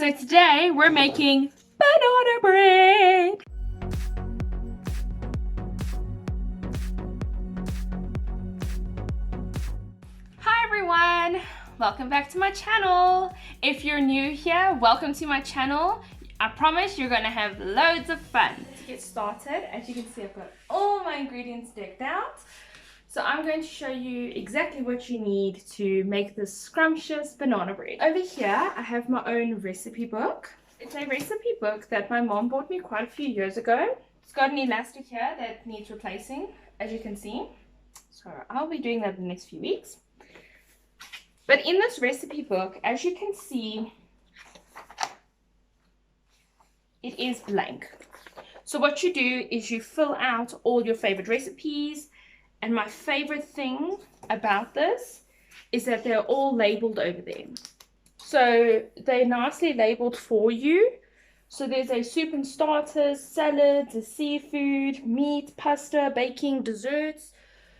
So today we're making banana bread. Hi everyone, welcome back to my channel. If you're new here, welcome to my channel. I promise you're gonna have loads of fun. To get started, as you can see, I've got all my ingredients decked out. So I'm going to show you exactly what you need to make this scrumptious banana bread. Over here, I have my own recipe book. It's a recipe book that my mom bought me quite a few years ago. It's got an elastic here that needs replacing, as you can see. So I'll be doing that in the next few weeks. But in this recipe book, as you can see, it is blank. So what you do is you fill out all your favorite recipes. And my favorite thing about this is that they're all labeled over there. So they're nicely labeled for you. So there's a soup and starters, salads, a seafood, meat, pasta, baking, desserts.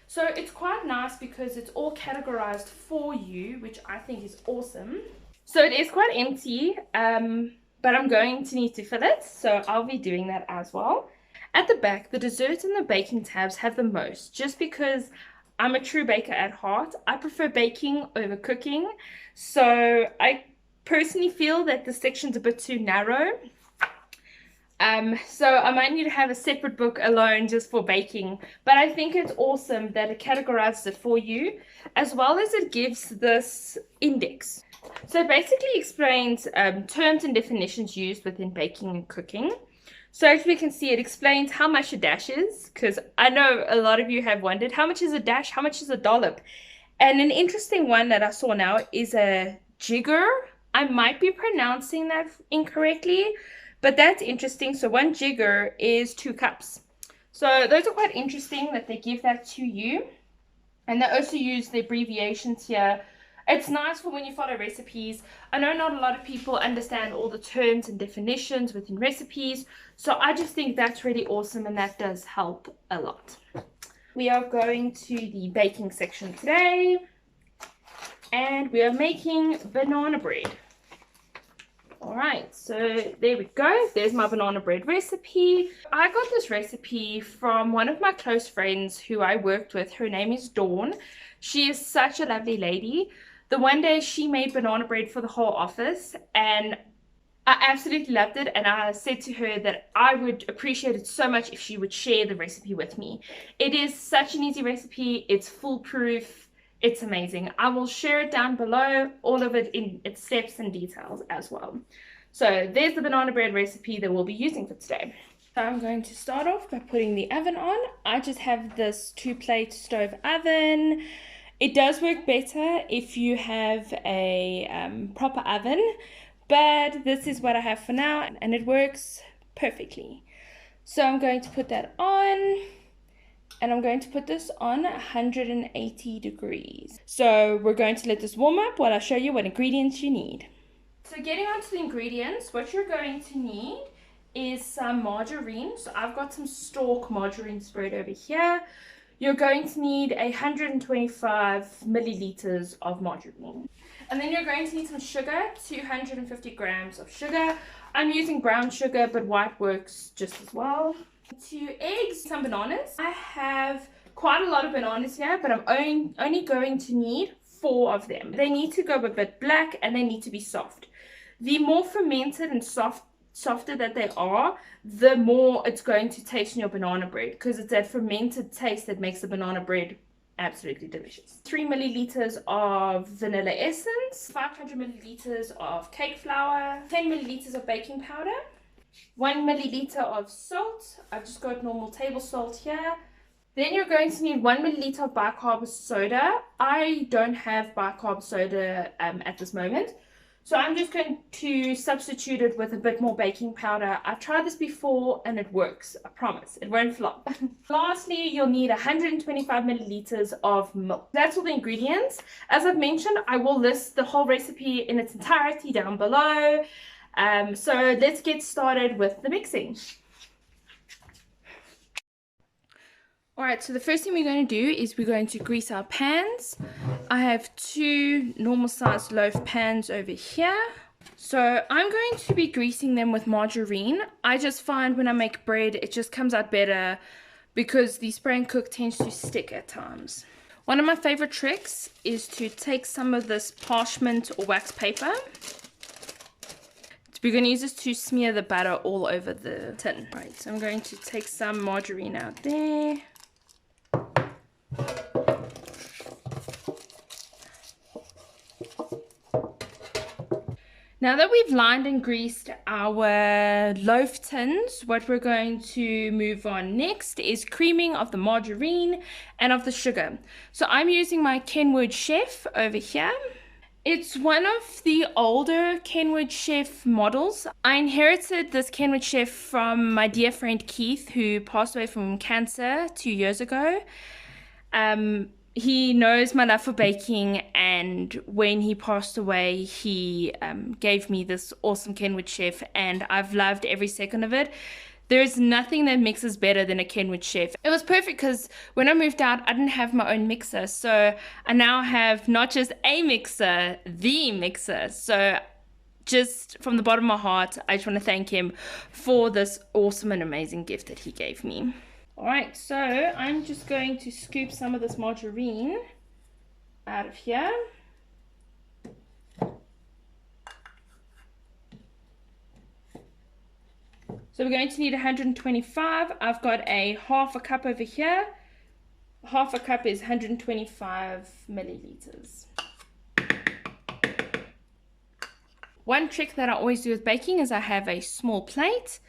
So it's quite nice because it's all categorized for you, which I think is awesome. So it is quite empty, but I'm going to need to fill it. So I'll be doing that as well. At the back, the desserts and the baking tabs have the most, just because I'm a true baker at heart. I prefer baking over cooking, so I personally feel that the section's a bit too narrow. So I might need to have a separate book alone just for baking, but I think it's awesome that it categorizes it for you, as well as it gives this index. So it basically explains terms and definitions used within baking and cooking. So as we can see, it explains how much a dash is, because I know a lot of you have wondered, how much is a dash, how much is a dollop? And an interesting one that I saw now is a jigger. I might be pronouncing that incorrectly, but that's interesting. So one jigger is 2 cups. So those are quite interesting that they give that to you. And they also use the abbreviations here. It's nice for when you follow recipes. I know not a lot of people understand all the terms and definitions within recipes, so I just think that's really awesome, and that does help a lot. We are going to the baking section today, and we are making banana bread. Alright, so there we go. There's my banana bread recipe. I got this recipe from one of my close friends who I worked with. Her name is Dawn. She is such a lovely lady. The one day she made banana bread for the whole office, and I absolutely loved it, and I said to her that I would appreciate it so much if she would share the recipe with me. It is such an easy recipe. It's foolproof. It's amazing. I will share it down below, all of it in its steps and details as well. So there's the banana bread recipe that we'll be using for today. So I'm going to start off by putting the oven on. I just have this 2-plate stove oven. It does work better if you have a proper oven, but this is what I have for now, and it works perfectly. So I'm going to put that on, and I'm going to put this on 180 degrees. So we're going to let this warm up while I show you what ingredients you need. So getting on to the ingredients, what you're going to need is some margarine. So I've got some stalk margarine spread over here. You're going to need 125 milliliters of margarine. And then you're going to need some sugar, 250 grams of sugar. I'm using brown sugar, but white works just as well. 2 eggs, some bananas. I have quite a lot of bananas here, but I'm only going to need 4 of them. They need to go a bit black, and they need to be soft. The more fermented and softer that they are, the more it's going to taste in your banana bread, because it's that fermented taste that makes the banana bread absolutely delicious. 3 milliliters of vanilla essence, 500 milliliters of cake flour, 10 milliliters of baking powder, 1 milliliter of salt. I've just got normal table salt here. Then you're going to need 1 milliliter of bicarbonate soda. I don't have bicarbonate soda at this moment, so I'm just going to substitute it with a bit more baking powder. I've tried this before and it works. I promise. It won't flop. Lastly, you'll need 125 milliliters of milk. That's all the ingredients. As I've mentioned, I will list the whole recipe in its entirety down below. So let's get started with the mixing. Alright, so the first thing we're going to do is we're going to grease our pans. I have 2 normal sized loaf pans over here. So I'm going to be greasing them with margarine. I just find when I make bread, it just comes out better because the spray and cook tends to stick at times. One of my favorite tricks is to take some of this parchment or wax paper. We're going to use this to smear the butter all over the tin. Right, so I'm going to take some margarine out there. Now that we've lined and greased our loaf tins, what we're going to move on next is creaming of the margarine and of the sugar. So I'm using my Kenwood Chef over here. It's one of the older Kenwood Chef models. I inherited this Kenwood Chef from my dear friend Keith, who passed away from cancer 2 years ago. He knows my love for baking, and when he passed away, he gave me this awesome Kenwood Chef, and I've loved every second of it. There's nothing that mixes better than a Kenwood Chef. It was perfect because when I moved out, I didn't have my own mixer, so I now have not just a mixer, the mixer. So just from the bottom of my heart, I just want to thank him for this awesome and amazing gift that he gave me. Alright, so I'm just going to scoop some of this margarine out of here. So we're going to need 125. I've got a half a cup over here. Half a cup is 125 milliliters. One trick that I always do with baking is I have a small plate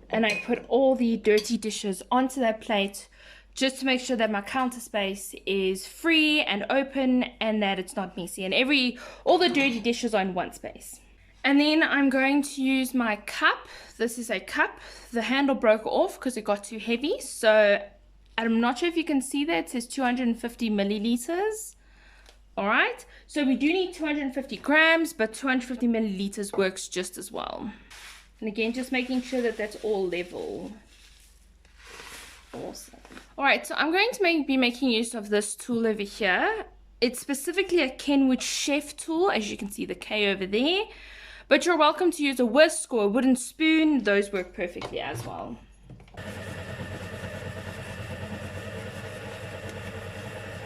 and I put all the dirty dishes onto that plate just to make sure that my counter space is free and open and that it's not messy, and all the dirty dishes are in one space. And then I'm going to use my cup. This is a cup. The handle broke off because it got too heavy, so I'm not sure if you can see that. It says 250 milliliters. All right, so we do need 250 grams, but 250 milliliters works just as well. And again, just making sure that that's all level. Awesome. All right, so I'm going to be making use of this tool over here. It's specifically a Kenwood Chef tool, as you can see the K over there. But you're welcome to use a whisk or a wooden spoon. Those work perfectly as well.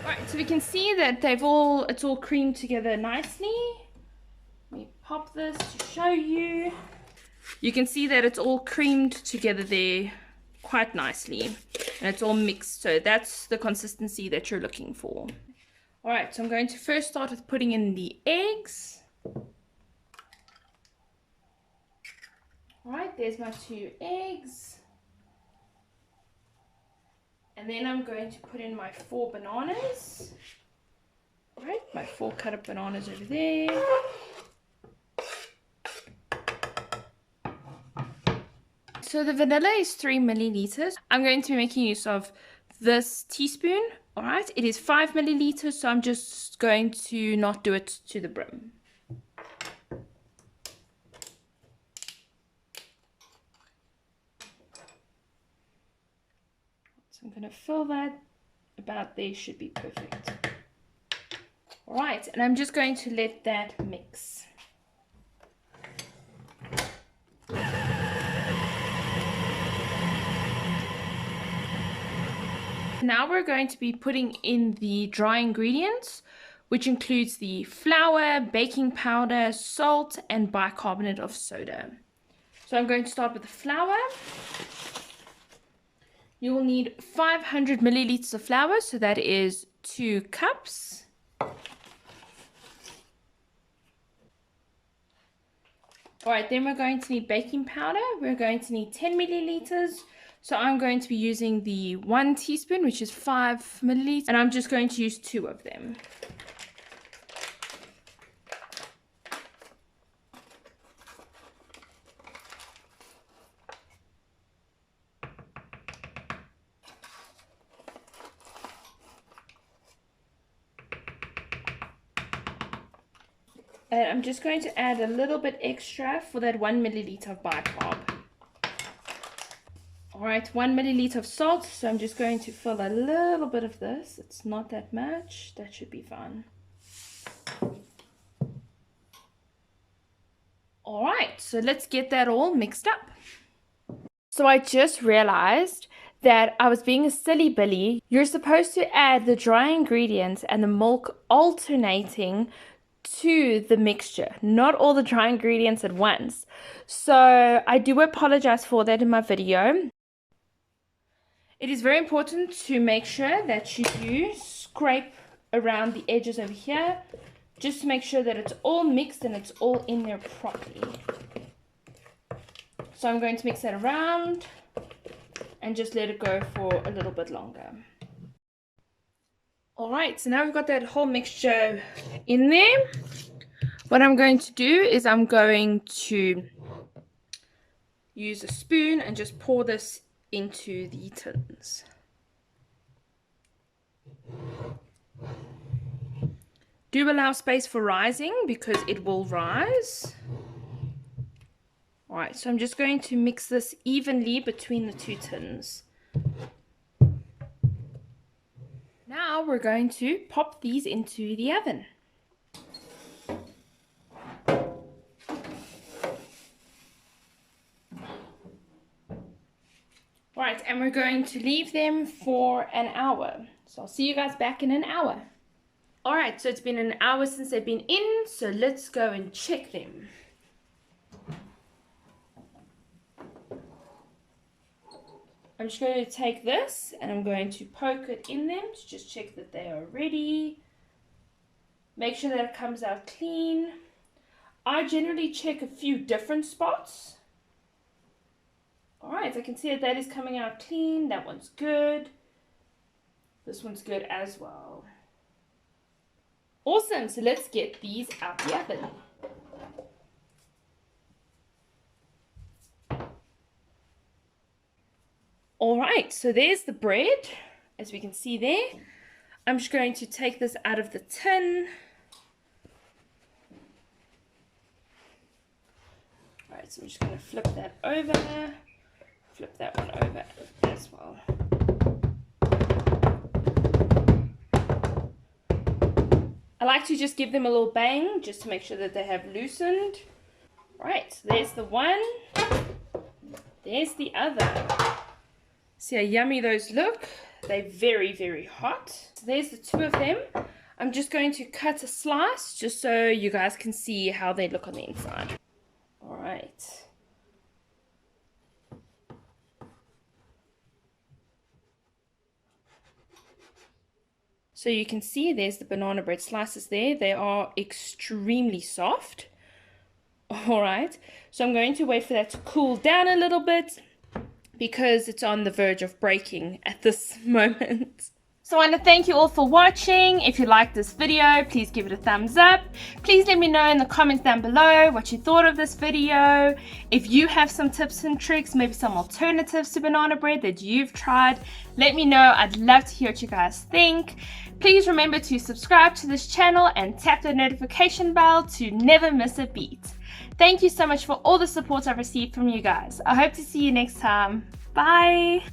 Alright, so we can see that it's all creamed together nicely. Let me pop this to show you. You can see that it's all creamed together there quite nicely. And it's all mixed, so that's the consistency that you're looking for. Alright, so I'm going to first start with putting in the eggs. Alright, there's my 2 eggs. And then I'm going to put in my 4 bananas. Alright, my 4 cut up bananas over there. So the vanilla is 3 milliliters. I'm going to be making use of this teaspoon. Alright, it is 5 milliliters, so I'm just going to not do it to the brim. So I'm going to fill that about there, should be perfect. Alright, and I'm just going to let that mix. Now we're going to be putting in the dry ingredients, which includes the flour, baking powder, salt, and bicarbonate of soda. So I'm going to start with the flour. You will need 500 milliliters of flour, so that is 2 cups. Alright, then we're going to need baking powder. We're going to need 10 milliliters. So I'm going to be using the 1 teaspoon, which is 5 milliliters, and I'm just going to use 2 of them. And I'm just going to add a little bit extra for that 1 milliliter of bicarb. Alright, 1 milliliter of salt. So I'm just going to fill a little bit of this. It's not that much. That should be fine. All right, so let's get that all mixed up. So I just realized that I was being a silly Billy. You're supposed to add the dry ingredients and the milk alternating to the mixture, not all the dry ingredients at once. So I do apologize for that in my video. It is very important to make sure that you do scrape around the edges over here, just to make sure that it's all mixed and it's all in there properly. So I'm going to mix that around and just let it go for a little bit longer. All right, so now we've got that whole mixture in there. What I'm going to do is I'm going to use a spoon and just pour this into the tins. Do allow space for rising because it will rise. All right, so I'm just going to mix this evenly between the two tins. Now we're going to pop these into the oven. All right, and we're going to leave them for an hour. So I'll see you guys back in an hour. All right, so it's been an hour since they've been in, so let's go and check them. I'm just going to take this and I'm going to poke it in them to just check that they are ready. Make sure that it comes out clean. I generally check a few different spots. All right, I can see that is coming out clean. That one's good. This one's good as well. Awesome, so let's get these out the oven. All right, so there's the bread, as we can see there. I'm just going to take this out of the tin. All right, so I'm just going to flip that over, flip that one over as well. I like to just give them a little bang, just to make sure that they have loosened. Right, so there's the one, there's the other. See how yummy those look? They're very, very hot. So there's the two of them. I'm just going to cut a slice just so you guys can see how they look on the inside. All right. So you can see there's the banana bread slices there. They are extremely soft. All right. So I'm going to wait for that to cool down a little bit, because it's on the verge of breaking at this moment. So I want to thank you all for watching. If you liked this video, please give it a thumbs up. Please let me know in the comments down below what you thought of this video. If you have some tips and tricks, maybe some alternatives to banana bread that you've tried, let me know. I'd love to hear what you guys think. Please remember to subscribe to this channel and tap the notification bell to never miss a beat. Thank you so much for all the support I've received from you guys. I hope to see you next time. Bye!